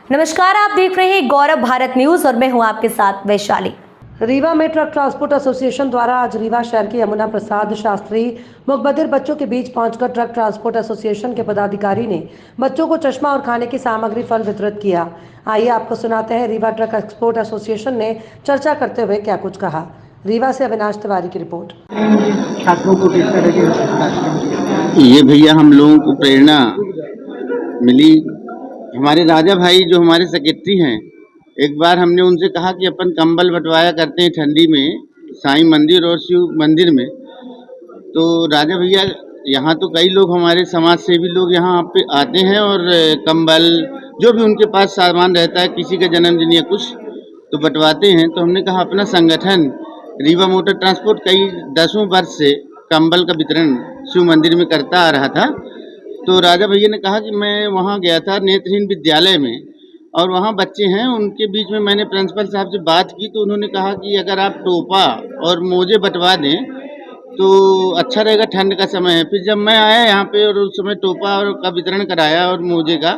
नमस्कार, आप देख रहे हैं गौरव भारत न्यूज और मैं हूं आपके साथ वैशाली। रीवा में ट्रक ट्रांसपोर्ट एसोसिएशन द्वारा आज रीवा शहर के यमुना प्रसाद शास्त्री मुकबधिर बच्चों के बीच पहुंचकर ट्रक ट्रांसपोर्ट एसोसिएशन के पदाधिकारी ने बच्चों को चश्मा और खाने की सामग्री फल वितरित किया। आइए आपको सुनाते हैं रीवा ट्रक एक्सपोर्ट एसोसिएशन ने चर्चा करते हुए क्या कुछ कहा। रीवा से अविनाश तिवारी की रिपोर्ट। छात्रों को किस तरह के ये भैया हम लोगों को प्रेरणा मिली, हमारे राजा भाई जो हमारे सेक्रेटरी हैं, एक बार हमने उनसे कहा कि अपन कंबल बंटवाया करते हैं ठंडी में साईं मंदिर और शिव मंदिर में। तो राजा भैया यहाँ तो कई लोग हमारे समाज सेवी लोग यहाँ पे आते हैं और कंबल जो भी उनके पास सामान रहता है, किसी का जन्मदिन या कुछ तो बंटवाते हैं। तो हमने कहा अपना संगठन रीवा मोटर ट्रांसपोर्ट कई दसों वर्ष से कंबल का वितरण शिव मंदिर में करता आ रहा था। तो राजा भैया ने कहा कि मैं वहाँ गया था नेत्रहीन विद्यालय में और वहाँ बच्चे हैं, उनके बीच में मैंने प्रिंसिपल साहब से बात की तो उन्होंने कहा कि अगर आप टोपा और मोजे बंटवा दें तो अच्छा रहेगा, ठंड का समय है। फिर जब मैं आया यहाँ पे और उस समय टोपा और का वितरण कराया और मोजे का,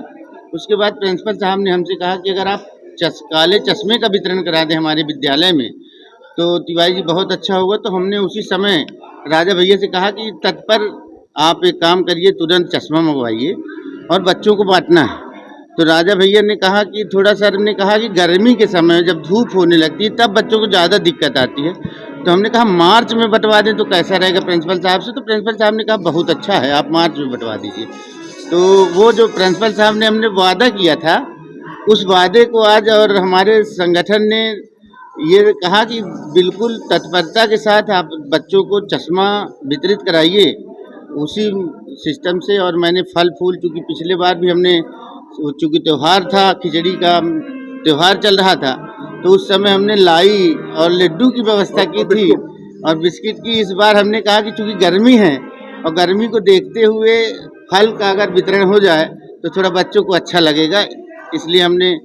उसके बाद प्रिंसिपल साहब ने हमसे कहा कि अगर आप काले चश्मे का वितरण करा दें हमारे विद्यालय में तो तिवारी जी बहुत अच्छा होगा। तो हमने उसी समय राजा भैया से कहा कि तत्पर आप एक काम करिए, तुरंत चश्मा मंगवाइए और बच्चों को बांटना है। तो राजा भैया ने कहा कि थोड़ा सर ने कहा कि गर्मी के समय जब धूप होने लगती है तब बच्चों को ज़्यादा दिक्कत आती है। तो हमने कहा मार्च में बंटवा दें तो कैसा रहेगा प्रिंसिपल साहब से। तो प्रिंसिपल साहब ने कहा बहुत अच्छा है, आप मार्च में बंटवा दीजिए। तो वो जो प्रिंसिपल साहब ने हमने वादा किया था, उस वादे को आज और हमारे संगठन ने ये कहा कि बिल्कुल तत्परता के साथ आप बच्चों को चश्मा वितरित कराइए उसी सिस्टम से। और मैंने फल फूल, चूँकि पिछले बार भी हमने, चूँकि त्यौहार था, खिचड़ी का त्यौहार चल रहा था, तो उस समय हमने लाई और लड्डू की व्यवस्था की थी और बिस्किट की। इस बार हमने कहा कि चूँकि गर्मी है और गर्मी को देखते हुए फल का अगर वितरण हो जाए तो थोड़ा बच्चों को अच्छा लगेगा, इसलिए हमने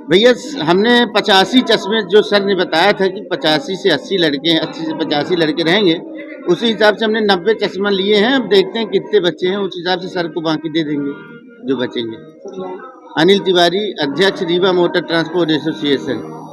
भैया हमने 85 चश्मे, जो सर ने बताया था कि 85 से 80 लड़के, 80 से 85 लड़के रहेंगे, उसी हिसाब से हमने 90 चश्मा लिए हैं। अब देखते हैं कितने बच्चे हैं, उस हिसाब से सर को बाकी दे देंगे जो बचेंगे। अनिल तिवारी, अध्यक्ष रीवा मोटर ट्रांसपोर्ट एसोसिएशन।